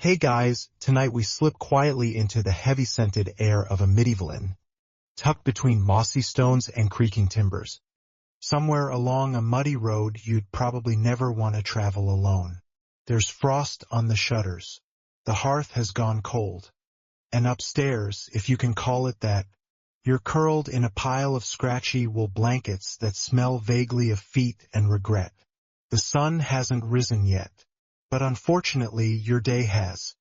Hey guys, tonight we slip quietly into the heavy-scented air of a medieval inn, tucked between mossy stones and creaking timbers. Somewhere along a muddy road you'd probably never want to travel alone. There's frost on the shutters. The hearth has gone cold. And upstairs, if you can call it that, you're curled in a pile of scratchy wool blankets that smell vaguely of feet and regret. The sun hasn't risen yet. But unfortunately, your day has.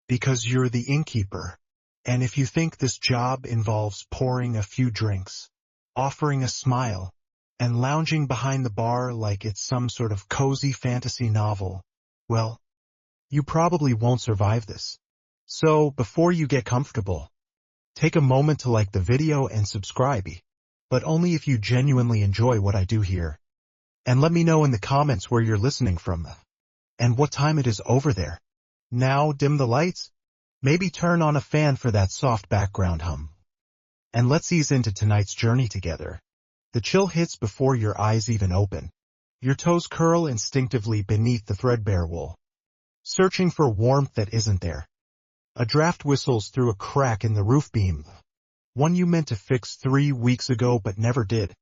Because you're the innkeeper. And if you think this job involves pouring a few drinks, offering a smile, and lounging behind the bar like it's some sort of cozy fantasy novel, well, you probably won't survive this. So, before you get comfortable, take a moment to like the video and subscribe, but only if you genuinely enjoy what I do here. And let me know in the comments where you're listening from, and what time it is over there. Now dim the lights, maybe turn on a fan for that soft background hum. And let's ease into tonight's journey together. The chill hits before your eyes even open. Your toes curl instinctively beneath the threadbare wool, searching for warmth that isn't there. A draft whistles through a crack in the roof beam, one you meant to fix 3 weeks ago but never did.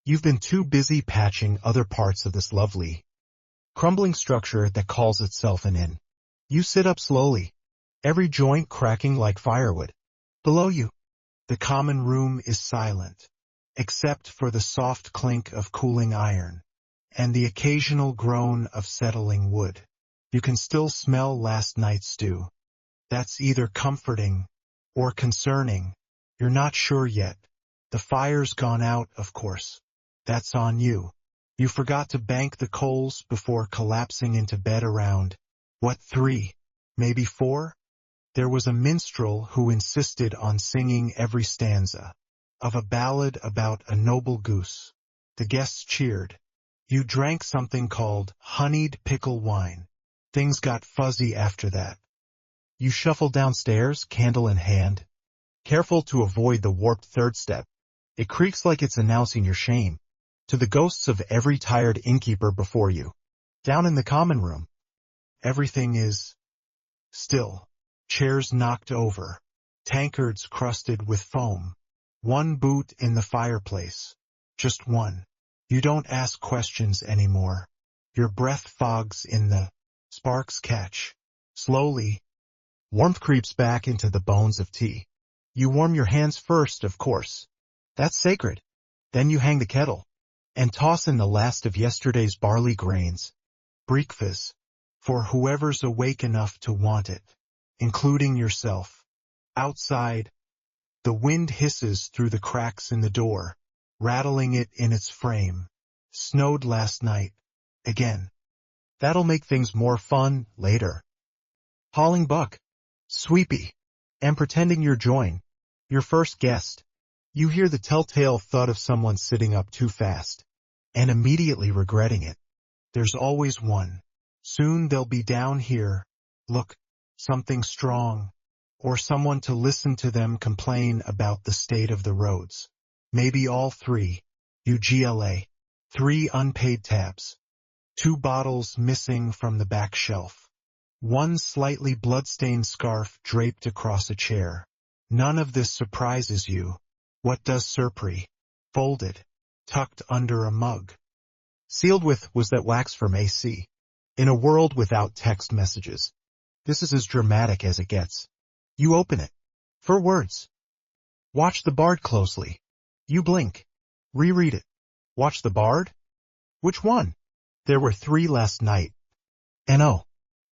You've been too busy patching other parts of this lovely, crumbling structure that calls itself an inn. You sit up slowly, every joint cracking like firewood. Below you, the common room is silent, except for the soft clink of cooling iron, and the occasional groan of settling wood. You can still smell last night's stew. That's either comforting or concerning. You're not sure yet. The fire's gone out, of course. That's on you. You forgot to bank the coals before collapsing into bed around, 3, maybe 4? There was a minstrel who insisted on singing every stanza of a ballad about a noble goose. The guests cheered. You drank something called honeyed pickle wine. Things got fuzzy after that. You shuffle downstairs, candle in hand, careful to avoid the warped third step. It creaks like it's announcing your shame to the ghosts of every tired innkeeper before you. Down in the common room, everything is still. Chairs knocked over, tankards crusted with foam, one boot in the fireplace. Just one. You don't ask questions anymore. Your breath fogs in the sparks catch. Slowly, warmth creeps back into the bones of tea. You warm your hands first, of course. That's sacred. Then you hang the kettle and toss in the last of yesterday's barley grains, breakfast, for whoever's awake enough to want it, including yourself. Outside, the wind hisses through the cracks in the door, rattling it in its frame. Snowed last night. Again. That'll make things more fun later. Hauling buck, sweepy, and pretending you're your first guest. You hear the telltale thud of someone sitting up too fast, and immediately regretting it. There's always one. Soon they'll be down here. Look, something strong, or someone to listen to them complain about the state of the roads. Maybe all 3. UGLA. 3 unpaid tabs. 2 bottles missing from the back shelf. 1 slightly blood-stained scarf draped across a chair. None of this surprises you. What does surprise? Folded, tucked under a mug. Sealed with was that wax from AC. In a world without text messages, this is as dramatic as it gets. You open it. For words. Watch the bard closely. You blink. Reread it. Watch the bard? Which one? There were 3 last night. And oh.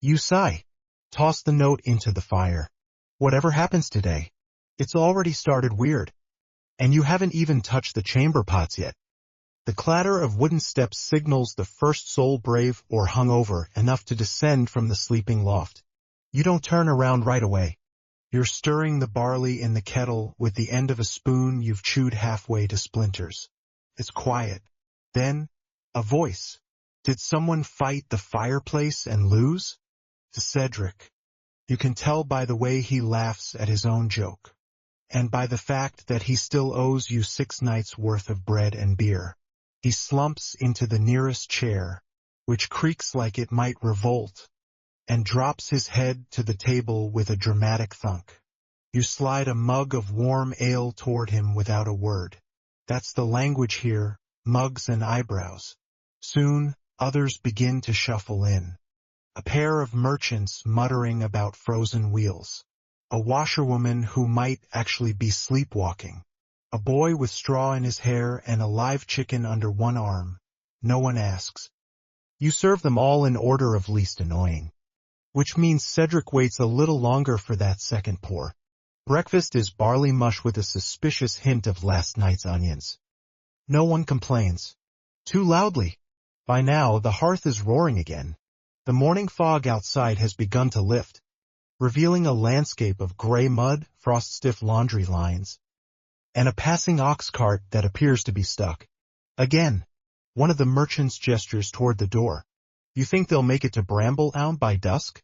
You sigh. Toss the note into the fire. Whatever happens today, it's already started weird. And you haven't even touched the chamber pots yet. The clatter of wooden steps signals the first soul brave or hungover enough to descend from the sleeping loft. You don't turn around right away. You're stirring the barley in the kettle with the end of a spoon you've chewed halfway to splinters. It's quiet. Then, a voice. Did someone fight the fireplace and lose? To Cedric. You can tell by the way he laughs at his own joke, and by the fact that he still owes you 6 nights' worth of bread and beer. He slumps into the nearest chair, which creaks like it might revolt. and drops his head to the table with a dramatic thunk. You slide a mug of warm ale toward him without a word. That's the language here, mugs and eyebrows. Soon, others begin to shuffle in. A pair of merchants muttering about frozen wheels. A washerwoman who might actually be sleepwalking. A boy with straw in his hair and a live chicken under one arm. No one asks. You serve them all in order of least annoying. Which means Cedric waits a little longer for that second pour. Breakfast is barley mush with a suspicious hint of last night's onions. No one complains. Too loudly. By now, the hearth is roaring again. The morning fog outside has begun to lift, revealing a landscape of gray mud, frost-stiff laundry lines, and a passing ox cart that appears to be stuck. Again, one of the merchants gestures toward the door. You think they'll make it to Brambletown by dusk?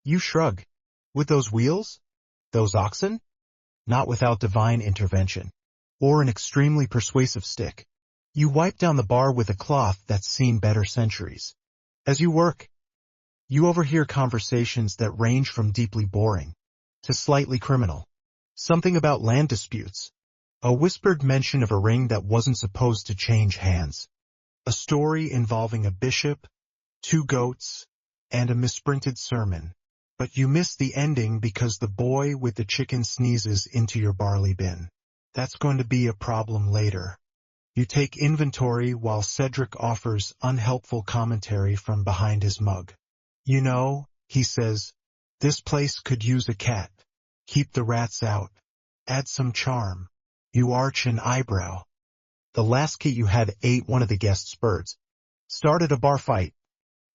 You shrug. With those wheels? Those oxen? Not without divine intervention. Or an extremely persuasive stick. You wipe down the bar with a cloth that's seen better centuries. As you work, you overhear conversations that range from deeply boring to slightly criminal. Something about land disputes. A whispered mention of a ring that wasn't supposed to change hands. A story involving a bishop, 2 goats, and a misprinted sermon. But you miss the ending because the boy with the chicken sneezes into your barley bin. That's going to be a problem later. You take inventory while Cedric offers unhelpful commentary from behind his mug. You know, he says, this place could use a cat. Keep the rats out. Add some charm. You arch an eyebrow. The last cat you had ate one of the guests' birds, started a bar fight,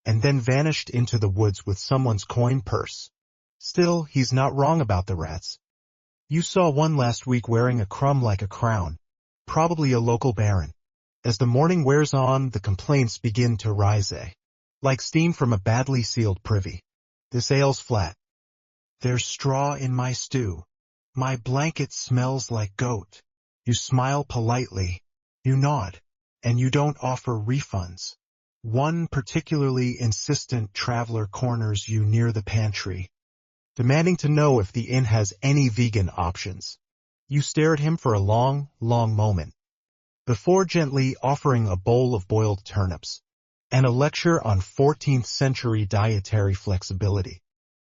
and then vanished into the woods with someone's coin purse. Still, he's not wrong about the rats. You saw one last week wearing a crumb like a crown, probably a local baron. As the morning wears on, the complaints begin to rise, like steam from a badly sealed privy. This ale's flat. There's straw in my stew. My blanket smells like goat. You smile politely. You nod. And you don't offer refunds. One particularly insistent traveler corners you near the pantry, demanding to know if the inn has any vegan options. You stare at him for a long, long moment, before gently offering a bowl of boiled turnips, and a lecture on 14th century dietary flexibility.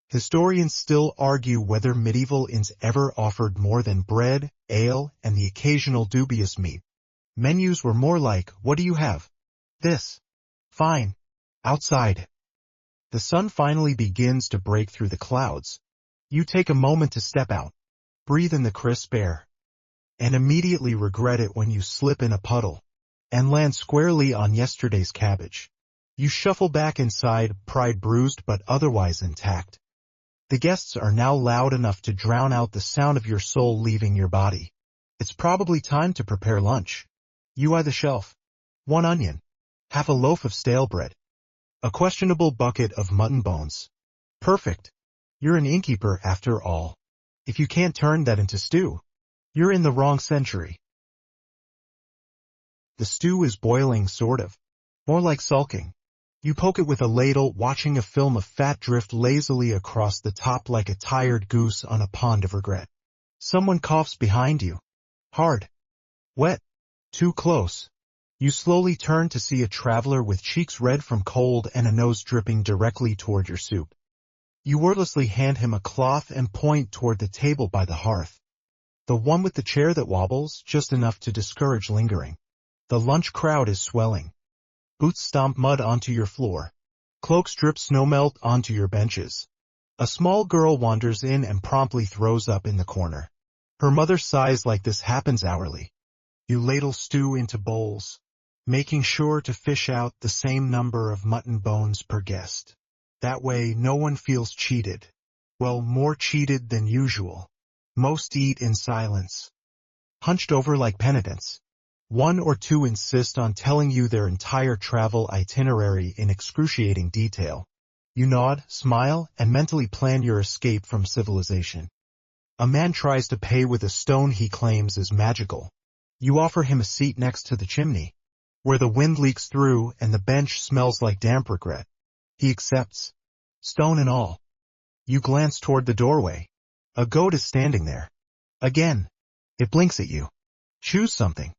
Historians still argue whether medieval inns ever offered more than bread, ale, and the occasional dubious meat. Menus were more like, what do you have? This. Fine. Outside. The sun finally begins to break through the clouds. You take a moment to step out, breathe in the crisp air, and immediately regret it when you slip in a puddle and land squarely on yesterday's cabbage. You shuffle back inside, pride bruised but otherwise intact. The guests are now loud enough to drown out the sound of your soul leaving your body. It's probably time to prepare lunch. You eye the shelf. 1 onion. Half a loaf of stale bread. A questionable bucket of mutton bones. Perfect. You're an innkeeper after all. If you can't turn that into stew, you're in the wrong century. The stew is boiling, sort of. More like sulking. You poke it with a ladle, watching a film of fat drift lazily across the top like a tired goose on a pond of regret. Someone coughs behind you. Hard. Wet. Too close. You slowly turn to see a traveler with cheeks red from cold and a nose dripping directly toward your soup. You wordlessly hand him a cloth and point toward the table by the hearth. The one with the chair that wobbles, just enough to discourage lingering. The lunch crowd is swelling. Boots stomp mud onto your floor. Cloaks drip snowmelt onto your benches. A small girl wanders in and promptly throws up in the corner. Her mother sighs like this happens hourly. You ladle stew into bowls, making sure to fish out the same number of mutton bones per guest. That way no one feels cheated. Well, more cheated than usual. Most eat in silence, hunched over like penitents. 1 or 2 insist on telling you their entire travel itinerary in excruciating detail. You nod, smile, and mentally plan your escape from civilization. A man tries to pay with a stone he claims is magical. You offer him a seat next to the chimney, where the wind leaks through and the bench smells like damp regret. He accepts. stone and all. You glance toward the doorway. A goat is standing there. Again. It blinks at you. Choose something.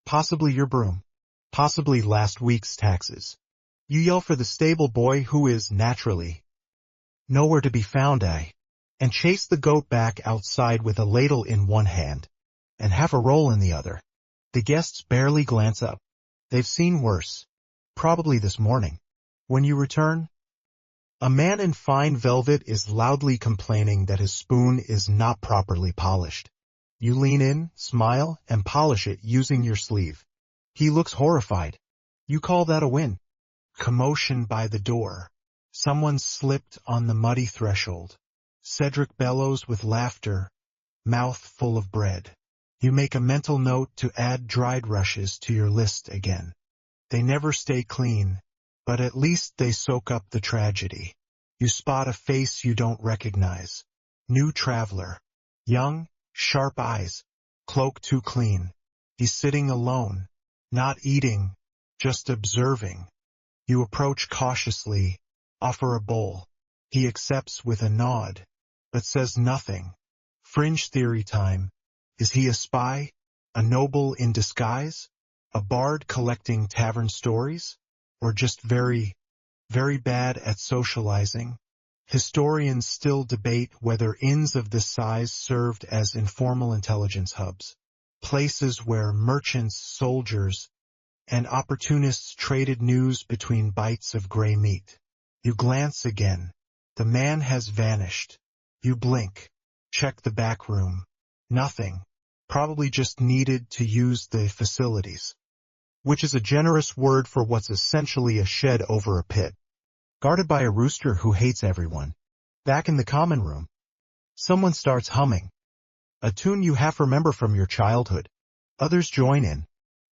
Possibly your broom. Possibly last week's taxes. You yell for the stable boy who is, naturally, nowhere to be found, and chase the goat back outside with a ladle in one hand and half a roll in the other. The guests barely glance up. They've seen worse. Probably this morning. When you return, a man in fine velvet is loudly complaining that his spoon is not properly polished. You lean in, smile, and polish it using your sleeve. He looks horrified. You call that a win. Commotion by the door. Someone slipped on the muddy threshold. Cedric bellows with laughter, mouth full of bread. You make a mental note to add dried rushes to your list again. They never stay clean, but at least they soak up the tragedy. You spot a face you don't recognize. New traveler. Young, sharp eyes. Cloak too clean. He's sitting alone. Not eating, just observing. You approach cautiously, offer a bowl. He accepts with a nod, but says nothing. Fringe theory time. Is he a spy? A noble in disguise? A bard collecting tavern stories? Or just very, very bad at socializing? Historians still debate whether inns of this size served as informal intelligence hubs, places where merchants, soldiers, and opportunists traded news between bites of gray meat. You glance again. The man has vanished. You blink. Check the back room. Nothing. Probably just needed to use the facilities, which is a generous word for what's essentially a shed over a pit, guarded by a rooster who hates everyone. Back in the common room, someone starts humming, a tune you half remember from your childhood. Others join in,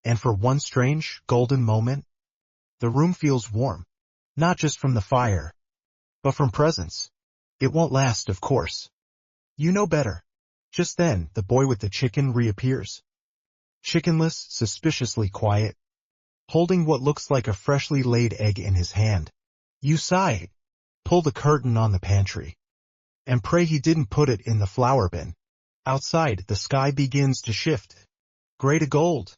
and for one strange, golden moment, the room feels warm, not just from the fire, but from presence. It won't last, of course. You know better. Just then, the boy with the chicken reappears. Chickenless, suspiciously quiet, holding what looks like a freshly laid egg in his hand. You sigh, pull the curtain on the pantry, and pray he didn't put it in the flour bin. Outside, the sky begins to shift. Gray to gold.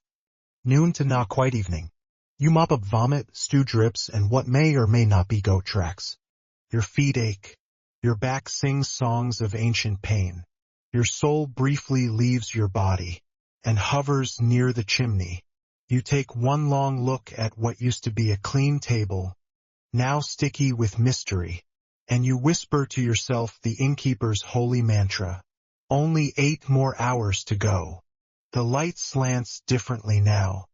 Noon to not quite evening. You mop up vomit, stew drips, and what may or may not be goat tracks. Your feet ache. Your back sings songs of ancient pain. Your soul briefly leaves your body and hovers near the chimney. You take one long look at what used to be a clean table, now sticky with mystery, and you whisper to yourself the innkeeper's holy mantra. Only 8 more hours to go. The light slants differently now.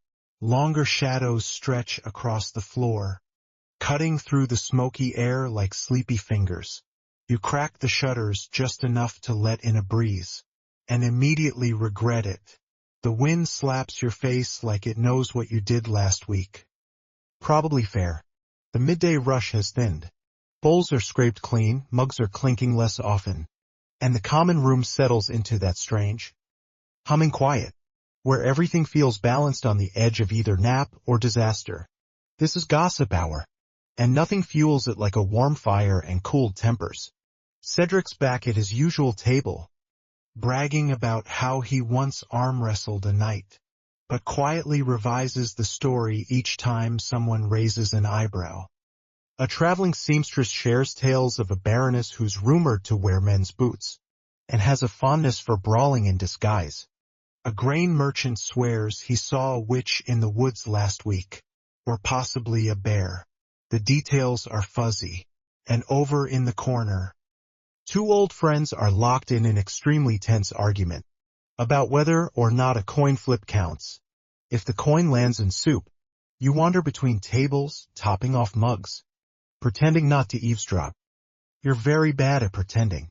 Longer shadows stretch across the floor, cutting through the smoky air like sleepy fingers. You crack the shutters just enough to let in a breeze, and immediately regret it. The wind slaps your face like it knows what you did last week. Probably fair. The midday rush has thinned. Bowls are scraped clean, mugs are clinking less often, and the common room settles into that strange, humming quiet, where everything feels balanced on the edge of either nap or disaster. This is gossip hour, and nothing fuels it like a warm fire and cooled tempers. Cedric's back at his usual table, bragging about how he once arm-wrestled a knight, but quietly revises the story each time someone raises an eyebrow. A traveling seamstress shares tales of a baroness who's rumored to wear men's boots, and has a fondness for brawling in disguise. A grain merchant swears he saw a witch in the woods last week, or possibly a bear. The details are fuzzy, and over in the corner, 2 old friends are locked in an extremely tense argument about whether or not a coin flip counts. If the coin lands in soup, you wander between tables, topping off mugs, pretending not to eavesdrop. You're very bad at pretending.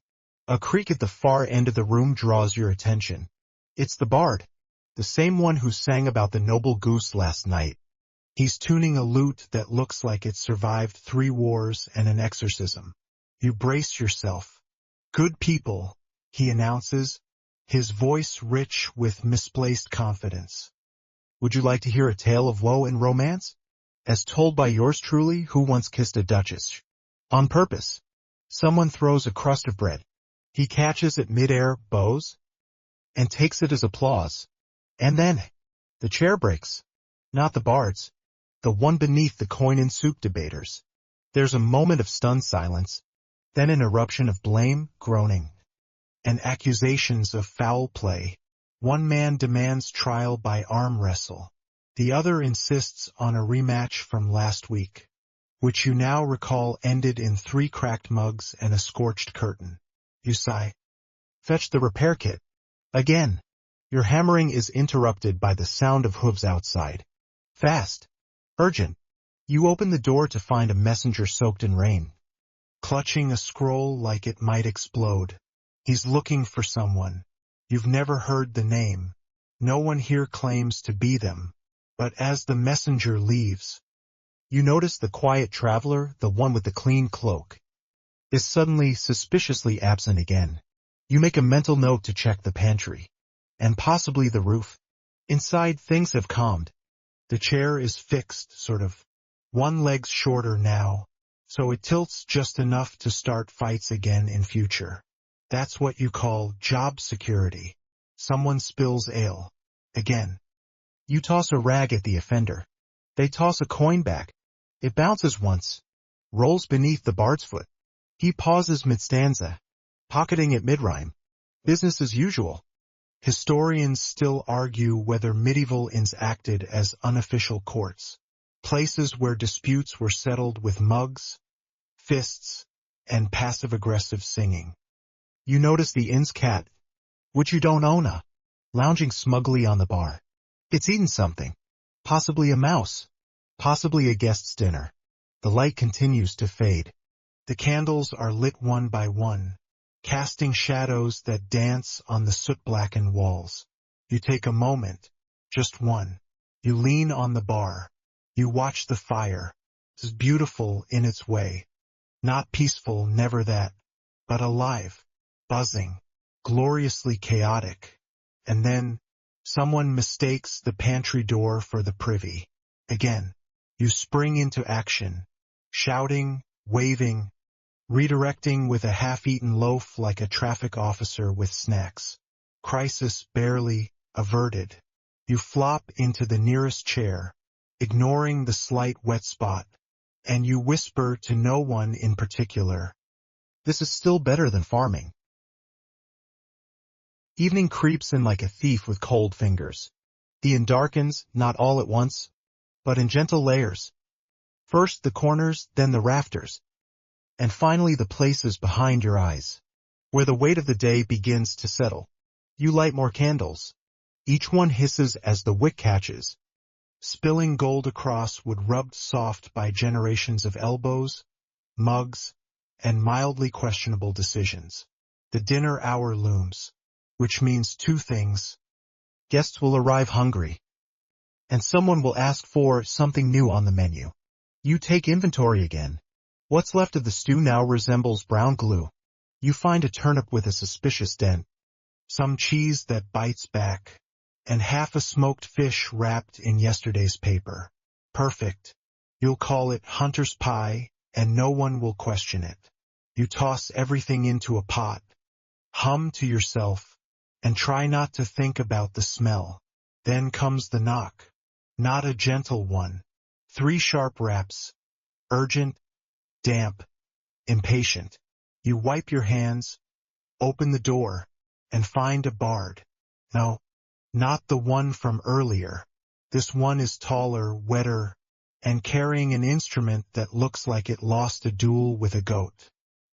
A creak at the far end of the room draws your attention. It's the bard, the same one who sang about the noble goose last night. He's tuning a lute that looks like it survived 3 wars and an exorcism. You brace yourself. Good people, he announces, his voice rich with misplaced confidence. Would you like to hear a tale of woe and romance? As told by yours truly, who once kissed a duchess. On purpose. Someone throws a crust of bread. He catches it midair, bows, and takes it as applause. And then, the chair breaks. Not the bard's. The one beneath the coin-in-soup debaters. There's a moment of stunned silence, then an eruption of blame, groaning, and accusations of foul play. One man demands trial by arm wrestle. The other insists on a rematch from last week, which you now recall ended in 3 cracked mugs and a scorched curtain. You sigh. Fetch the repair kit. Again. Your hammering is interrupted by the sound of hooves outside. Fast. Urgent. You open the door to find a messenger soaked in rain, clutching a scroll like it might explode. He's looking for someone. You've never heard the name. No one here claims to be them. But as the messenger leaves, you notice the quiet traveler, the one with the clean cloak, is suddenly suspiciously absent again. You make a mental note to check the pantry, and possibly the roof. Inside, things have calmed. The chair is fixed, sort of. One leg's shorter now, so it tilts just enough to start fights again in future. That's what you call job security. Someone spills ale. Again. You toss a rag at the offender. They toss a coin back. It bounces once, rolls beneath the bard's foot. He pauses mid-stanza, pocketing it mid-rhyme. Business as usual. Historians still argue whether medieval inns acted as unofficial courts, places where disputes were settled with mugs, fists, and passive-aggressive singing. You notice the inn's cat, which you don't own, lounging smugly on the bar. It's eaten something. Possibly a mouse. Possibly a guest's dinner. The light continues to fade. The candles are lit one by one, casting shadows that dance on the soot-blackened walls. You take a moment, just one. You lean on the bar. You watch the fire. It's beautiful in its way. Not peaceful, never that, but alive, buzzing, gloriously chaotic. And then, someone mistakes the pantry door for the privy. Again, you spring into action, shouting, waving, redirecting with a half-eaten loaf like a traffic officer with snacks. Crisis barely averted. You flop into the nearest chair, ignoring the slight wet spot, and you whisper to no one in particular. This is still better than farming. Evening creeps in like a thief with cold fingers. The inn darkens, not all at once, but in gentle layers. First the corners, then the rafters, and finally the places behind your eyes, where the weight of the day begins to settle. You light more candles. Each one hisses as the wick catches, spilling gold across wood rubbed soft by generations of elbows, mugs, and mildly questionable decisions. The dinner hour looms, which means 2 things. Guests will arrive hungry, and someone will ask for something new on the menu. You take inventory again. What's left of the stew now resembles brown glue. You find a turnip with a suspicious dent, some cheese that bites back, and half a smoked fish wrapped in yesterday's paper. Perfect. You'll call it hunter's pie, and no one will question it. You toss everything into a pot, hum to yourself, and try not to think about the smell. Then comes the knock. Not a gentle one. 3 sharp raps. Urgent, damp, impatient. You wipe your hands, open the door, and find a bard. No, not the one from earlier. This one is taller, wetter, and carrying an instrument that looks like it lost a duel with a goat.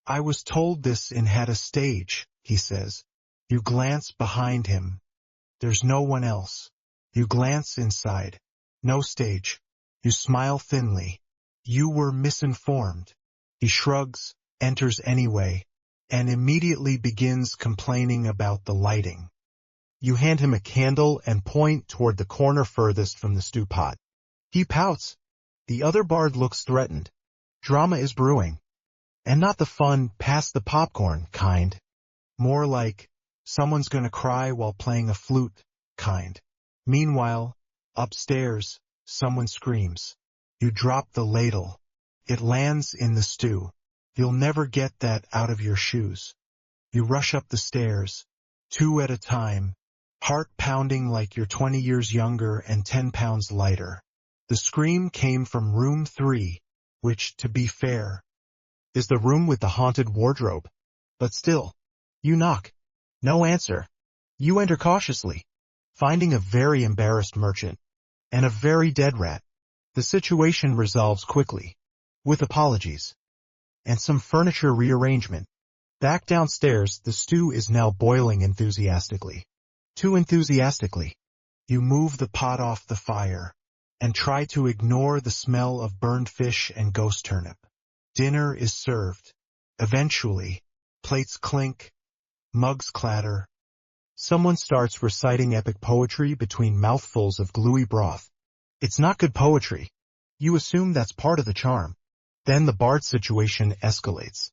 I was told this inn had a stage, he says. You glance behind him. There's no one else. You glance inside. No stage. You smile thinly. You were misinformed. He shrugs, enters anyway, and immediately begins complaining about the lighting. You hand him a candle and point toward the corner furthest from the stew pot. He pouts. The other bard looks threatened. Drama is brewing. And not the fun, pass the popcorn kind. More like, someone's gonna cry while playing a flute kind. Meanwhile, upstairs, someone screams. You drop the ladle. It lands in the stew. You'll never get that out of your shoes. You rush up the stairs, 2 at a time, heart pounding like you're 20 years younger and 10 pounds lighter. The scream came from room 3, which, to be fair, is the room with the haunted wardrobe. But still, you knock. No answer. You enter cautiously, finding a very embarrassed merchant and a very dead rat. The situation resolves quickly, with apologies and some furniture rearrangement. Back downstairs, the stew is now boiling enthusiastically. Too enthusiastically. You move the pot off the fire and try to ignore the smell of burned fish and ghost turnip. Dinner is served. Eventually, plates clink, mugs clatter. Someone starts reciting epic poetry between mouthfuls of gluey broth. It's not good poetry. You assume that's part of the charm. Then the bard situation escalates.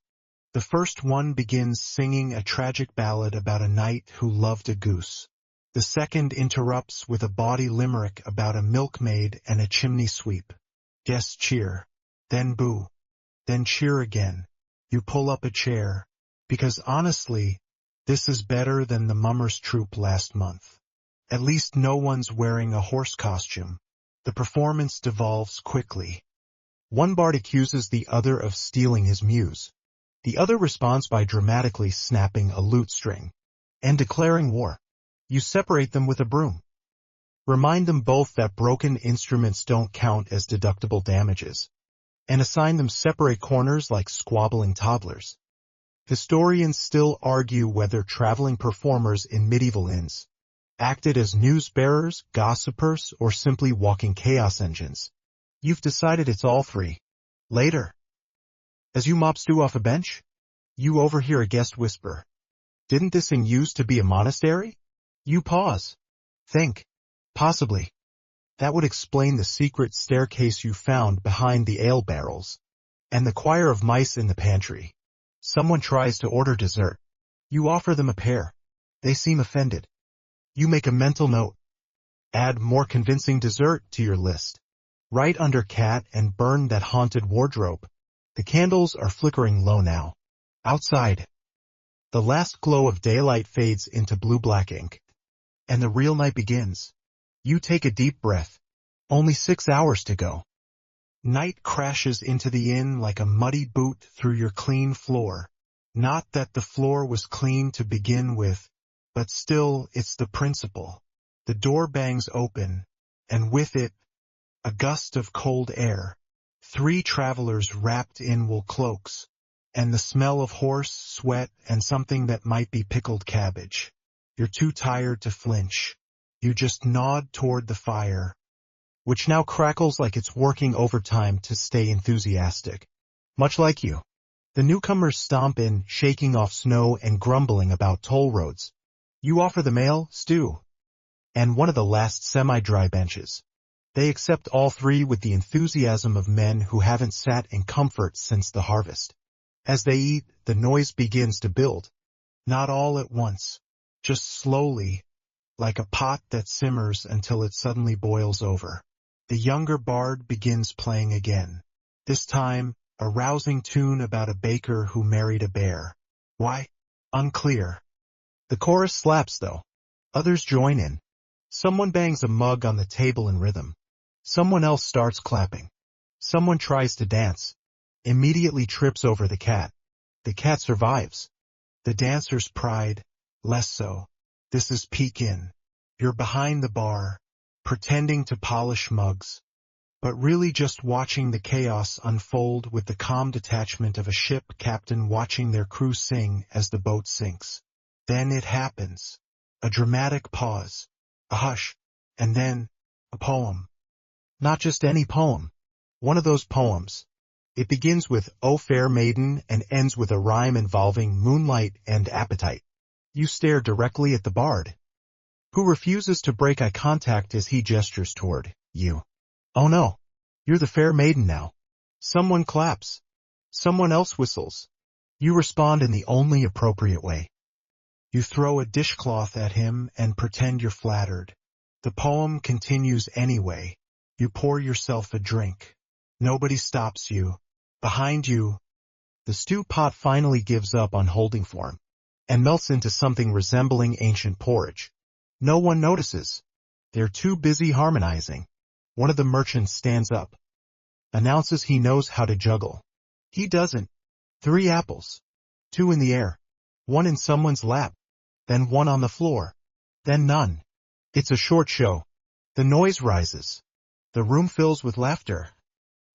The first one begins singing a tragic ballad about a knight who loved a goose. The second interrupts with a bawdy limerick about a milkmaid and a chimney sweep. Guests cheer, then boo, then cheer again. You pull up a chair, because honestly, this is better than the Mummers Troupe last month. At least no one's wearing a horse costume. The performance devolves quickly. One bard accuses the other of stealing his muse. The other responds by dramatically snapping a lute string and declaring war. You separate them with a broom. Remind them both that broken instruments don't count as deductible damages, and assign them separate corners like squabbling toddlers. Historians still argue whether traveling performers in medieval inns acted as news bearers, gossipers, or simply walking chaos engines. You've decided it's all 3. Later, as you mop stew off a bench, you overhear a guest whisper, "Didn't this inn used to be a monastery?" You pause. Think. Possibly. That would explain the secret staircase you found behind the ale barrels, and the choir of mice in the pantry. Someone tries to order dessert. You offer them a pear. They seem offended. You make a mental note. Add more convincing dessert to your list. Right under cat and burn that haunted wardrobe. The candles are flickering low now. Outside, the last glow of daylight fades into blue-black ink, and the real night begins. You take a deep breath. Only 6 hours to go. Night crashes into the inn like a muddy boot through your clean floor. Not that the floor was clean to begin with, but still it's the principle. The door bangs open, and with it, a gust of cold air. 3 travelers wrapped in wool cloaks, and the smell of horse, sweat, and something that might be pickled cabbage. You're too tired to flinch. You just nod toward the fire, which now crackles like it's working overtime to stay enthusiastic. Much like you. The newcomers stomp in, shaking off snow and grumbling about toll roads. You offer them ale, stew, and one of the last semi-dry benches. They accept all 3 with the enthusiasm of men who haven't sat in comfort since the harvest. As they eat, the noise begins to build. Not all at once, just slowly, like a pot that simmers until it suddenly boils over. The younger bard begins playing again. This time, a rousing tune about a baker who married a bear. Why? Unclear. The chorus slaps though. Others join in. Someone bangs a mug on the table in rhythm. Someone else starts clapping. Someone tries to dance. Immediately trips over the cat. The cat survives. The dancer's pride, less so. This is peek in. You're behind the bar, pretending to polish mugs, but really just watching the chaos unfold with the calm detachment of a ship captain watching their crew sing as the boat sinks. Then it happens. A dramatic pause, a hush, and then a poem. Not just any poem. One of those poems. It begins with "O fair maiden" and ends with a rhyme involving moonlight and appetite. You stare directly at the bard, who refuses to break eye contact as he gestures toward you. Oh no, you're the fair maiden now. Someone claps. Someone else whistles. You respond in the only appropriate way. You throw a dishcloth at him and pretend you're flattered. The poem continues anyway. You pour yourself a drink. Nobody stops you. Behind you, The stew pot finally gives up on holding form and melts into something resembling ancient porridge. No one notices. They're too busy harmonizing. One of the merchants stands up, announces he knows how to juggle. He doesn't. 3 apples. 2 in the air. 1 in someone's lap. Then 1 on the floor. Then none. It's a short show. The noise rises. The room fills with laughter,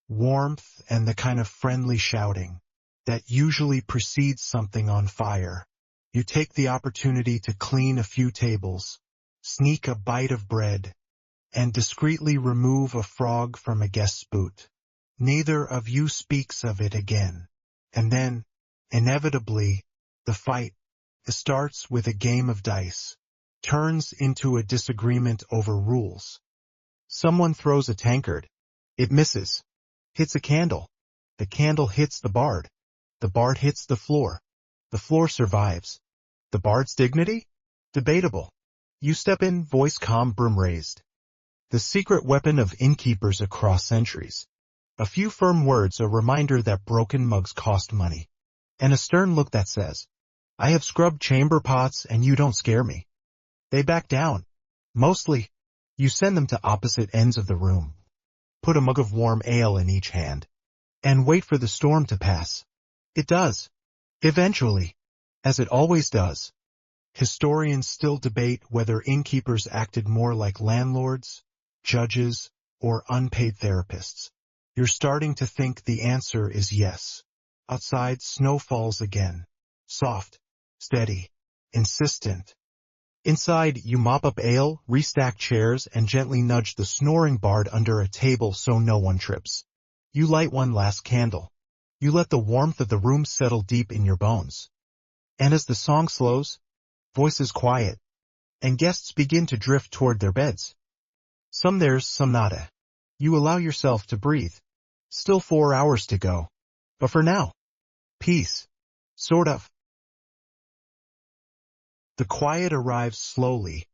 warmth, and the kind of friendly shouting that usually precedes something on fire. You take the opportunity to clean a few tables, sneak a bite of bread, and discreetly remove a frog from a guest's boot. Neither of you speaks of it again. And then, inevitably, the fight starts with a game of dice, turns into a disagreement over rules. Someone throws a tankard. It misses. Hits a candle. The candle hits the bard. The bard hits the floor. The floor survives. The bard's dignity? Debatable. You step in, voice calm, broom raised. The secret weapon of innkeepers across centuries. A few firm words, a reminder that broken mugs cost money. And a stern look that says, I have scrubbed chamber pots and you don't scare me. They back down. Mostly. You send them to opposite ends of the room. Put a mug of warm ale in each hand. And wait for the storm to pass. It does. Eventually. As it always does. Historians still debate whether innkeepers acted more like landlords, judges, or unpaid therapists. You're starting to think the answer is yes. Outside, snow falls again. Soft, steady, insistent. Inside, you mop up ale, restack chairs, and gently nudge the snoring bard under a table so no one trips. You light one last candle. You let the warmth of the room settle deep in your bones. And as the song slows, voices quiet, and guests begin to drift toward their beds. Some theirs, some nada. You allow yourself to breathe. Still 4 hours to go. But for now, peace. Sort of. The quiet arrives slowly,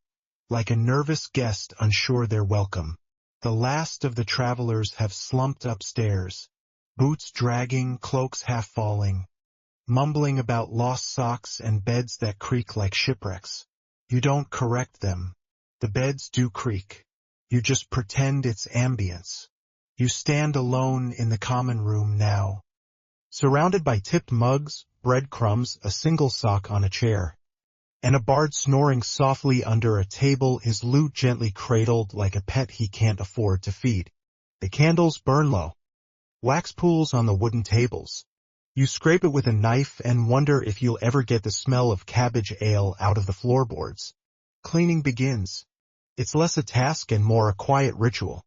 like a nervous guest unsure they're welcome. The last of the travelers have slumped upstairs, boots dragging, cloaks half falling, mumbling about lost socks and beds that creak like shipwrecks. You don't correct them. The beds do creak. You just pretend it's ambience. You stand alone in the common room now, surrounded by tipped mugs, breadcrumbs, a single sock on a chair, and a bard snoring softly under a table, his lute gently cradled like a pet he can't afford to feed. The candles burn low. Wax pools on the wooden tables. You scrape it with a knife and wonder if you'll ever get the smell of cabbage ale out of the floorboards. Cleaning begins. It's less a task and more a quiet ritual.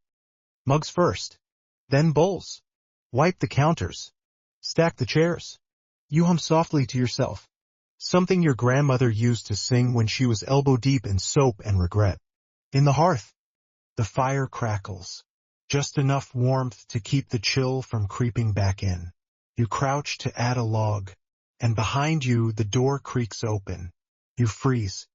Mugs first. Then bowls. Wipe the counters. Stack the chairs. You hum softly to yourself. Something your grandmother used to sing when she was elbow-deep in soap and regret. In the hearth, the fire crackles. Just enough warmth to keep the chill from creeping back in. You crouch to add a log, and behind you the door creaks open. You freeze.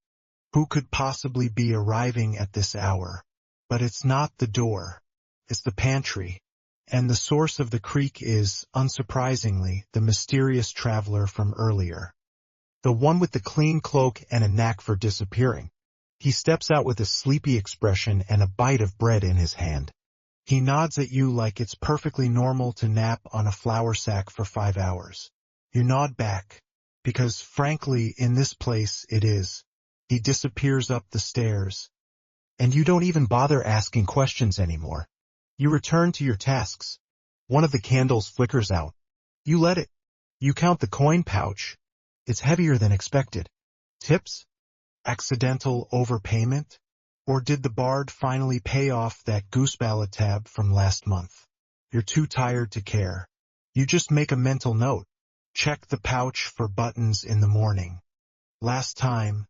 Who could possibly be arriving at this hour? But it's not the door. It's the pantry. And the source of the creak is, unsurprisingly, the mysterious traveler from earlier. The one with the clean cloak and a knack for disappearing. He steps out with a sleepy expression and a bite of bread in his hand. He nods at you like it's perfectly normal to nap on a flour sack for 5 hours. You nod back, because frankly, in this place it is. He disappears up the stairs. And you don't even bother asking questions anymore. You return to your tasks. One of the candles flickers out. You let it. You count the coin pouch. It's heavier than expected. Tips? Accidental overpayment? Or did the bard finally pay off that goose ballot tab from last month? You're too tired to care. You just make a mental note. Check the pouch for buttons in the morning. Last time,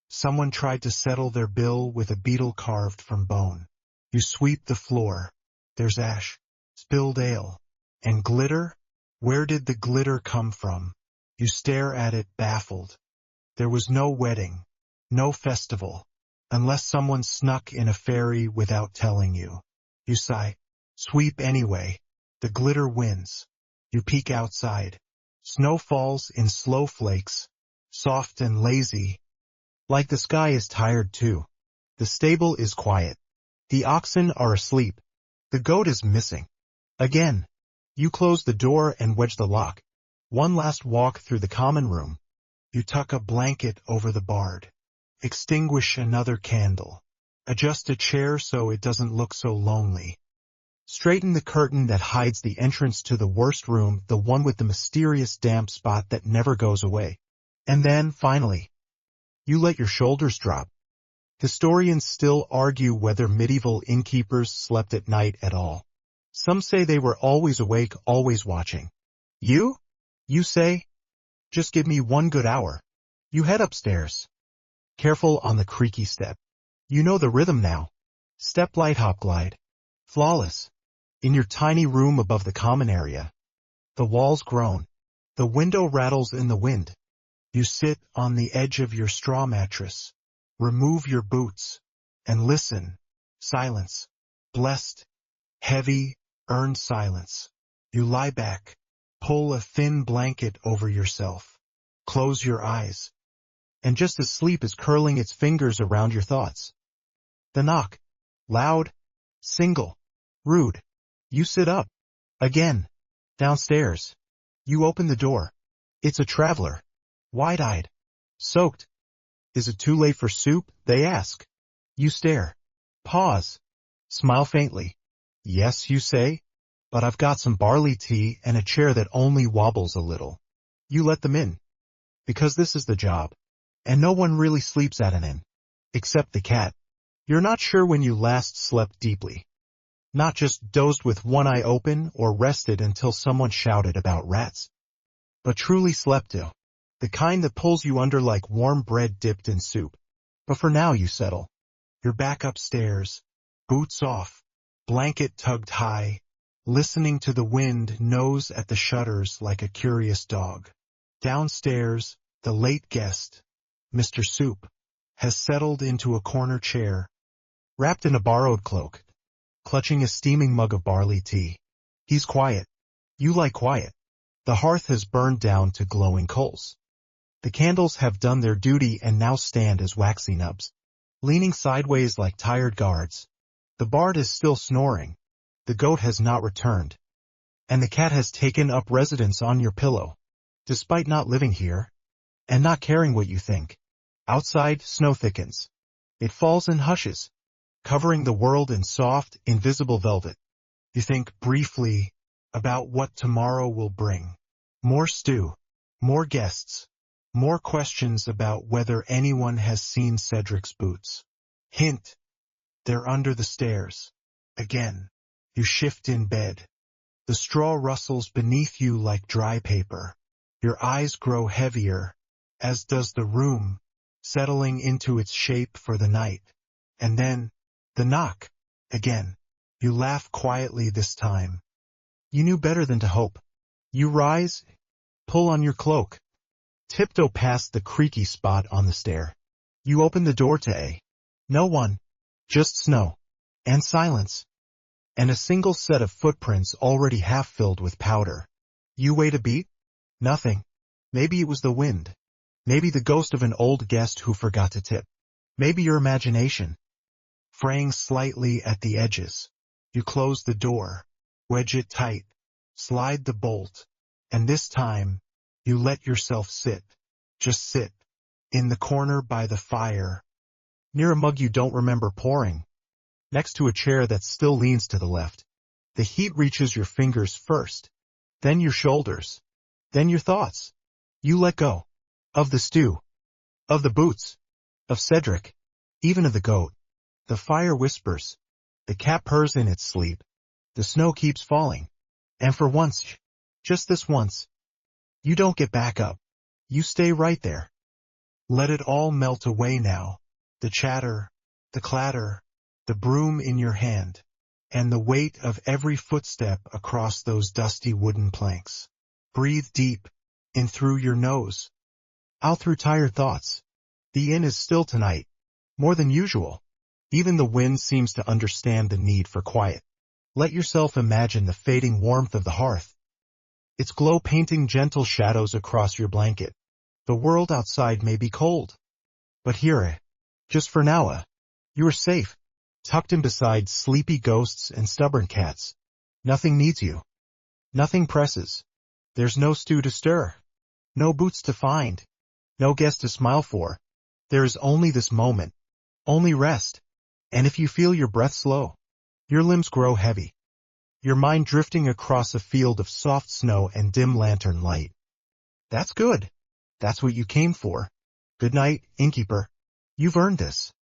someone tried to settle their bill with a beetle carved from bone. You sweep the floor. There's ash, spilled ale, and glitter. Where did the glitter come from? You stare at it, baffled. There was no wedding, no festival, unless someone snuck in a fairy without telling you. You sigh. Sweep anyway. The glitter wins. You peek outside. Snow falls in slow flakes, soft and lazy, like the sky is tired too. The stable is quiet. The oxen are asleep. The goat is missing. Again, you close the door and wedge the lock. One last walk through the common room. You tuck a blanket over the bard. Extinguish another candle. Adjust a chair so it doesn't look so lonely. Straighten the curtain that hides the entrance to the worst room, the one with the mysterious damp spot that never goes away. And then, finally, you let your shoulders drop. Historians still argue whether medieval innkeepers slept at night at all. Some say they were always awake, always watching. You say, just give me one good hour. You head upstairs. Careful on the creaky step. You know the rhythm now. Step, light, hop, glide. Flawless. In your tiny room above the common area. The walls groan. The window rattles in the wind. You sit on the edge of your straw mattress. Remove your boots. And listen. Silence. Blessed. Heavy, earned silence. You lie back. Pull a thin blanket over yourself. Close your eyes. And just as sleep is curling its fingers around your thoughts. The knock. Loud. Single. Rude. You sit up. Again. Downstairs. You open the door. It's a traveler. Wide-eyed. Soaked. Is it too late for soup? They ask. You stare. Pause. Smile faintly. Yes, you say. But I've got some barley tea and a chair that only wobbles a little. You let them in. Because this is the job. And no one really sleeps at an inn. Except the cat. You're not sure when you last slept deeply. Not just dozed with one eye open or rested until someone shouted about rats. But truly slept to. The kind that pulls you under like warm bread dipped in soup. But for now you settle. You're back upstairs. Boots off. Blanket tugged high. Listening to the wind, nose at the shutters like a curious dog. Downstairs, the late guest, Mr. Soup, has settled into a corner chair, wrapped in a borrowed cloak, clutching a steaming mug of barley tea. He's quiet. You like quiet. The hearth has burned down to glowing coals. The candles have done their duty and now stand as waxy nubs, leaning sideways like tired guards. The bard is still snoring. The goat has not returned. And the cat has taken up residence on your pillow, despite not living here, and not caring what you think. Outside, snow thickens. It falls in hushes, covering the world in soft, invisible velvet. You think briefly about what tomorrow will bring. More stew, more guests, more questions about whether anyone has seen Cedric's boots. Hint, they're under the stairs. Again. You shift in bed. The straw rustles beneath you like dry paper. Your eyes grow heavier, as does the room, settling into its shape for the night. And then, the knock. Again. You laugh quietly this time. You knew better than to hope. You rise, pull on your cloak. Tiptoe past the creaky spot on the stair. You open the door to A. No one. Just snow. And silence. And a single set of footprints already half filled with powder. You wait a beat? Nothing. Maybe it was the wind. Maybe the ghost of an old guest who forgot to tip. Maybe your imagination. Fraying slightly at the edges. You close the door. Wedge it tight. Slide the bolt. And this time, you let yourself sit. Just sit. In the corner by the fire. Near a mug you don't remember pouring. Next to a chair that still leans to the left. The heat reaches your fingers first, then your shoulders, then your thoughts. You let go. Of the stew. Of the boots. Of Cedric. Even of the goat. The fire whispers. The cat purrs in its sleep. The snow keeps falling. And for once, just this once, you don't get back up. You stay right there. Let it all melt away now. The chatter, the clatter, the broom in your hand, and the weight of every footstep across those dusty wooden planks. Breathe deep, in through your nose, out through tired thoughts. The inn is still tonight, more than usual. Even the wind seems to understand the need for quiet. Let yourself imagine the fading warmth of the hearth, its glow painting gentle shadows across your blanket. The world outside may be cold, but here, just for now, you are safe, tucked in beside sleepy ghosts and stubborn cats. Nothing needs you. Nothing presses. There's no stew to stir, no boots to find, no guest to smile for. There is only this moment, only rest. And if you feel your breath slow, your limbs grow heavy, your mind drifting across a field of soft snow and dim lantern light, that's good. That's what you came for. Good night, innkeeper. You've earned this.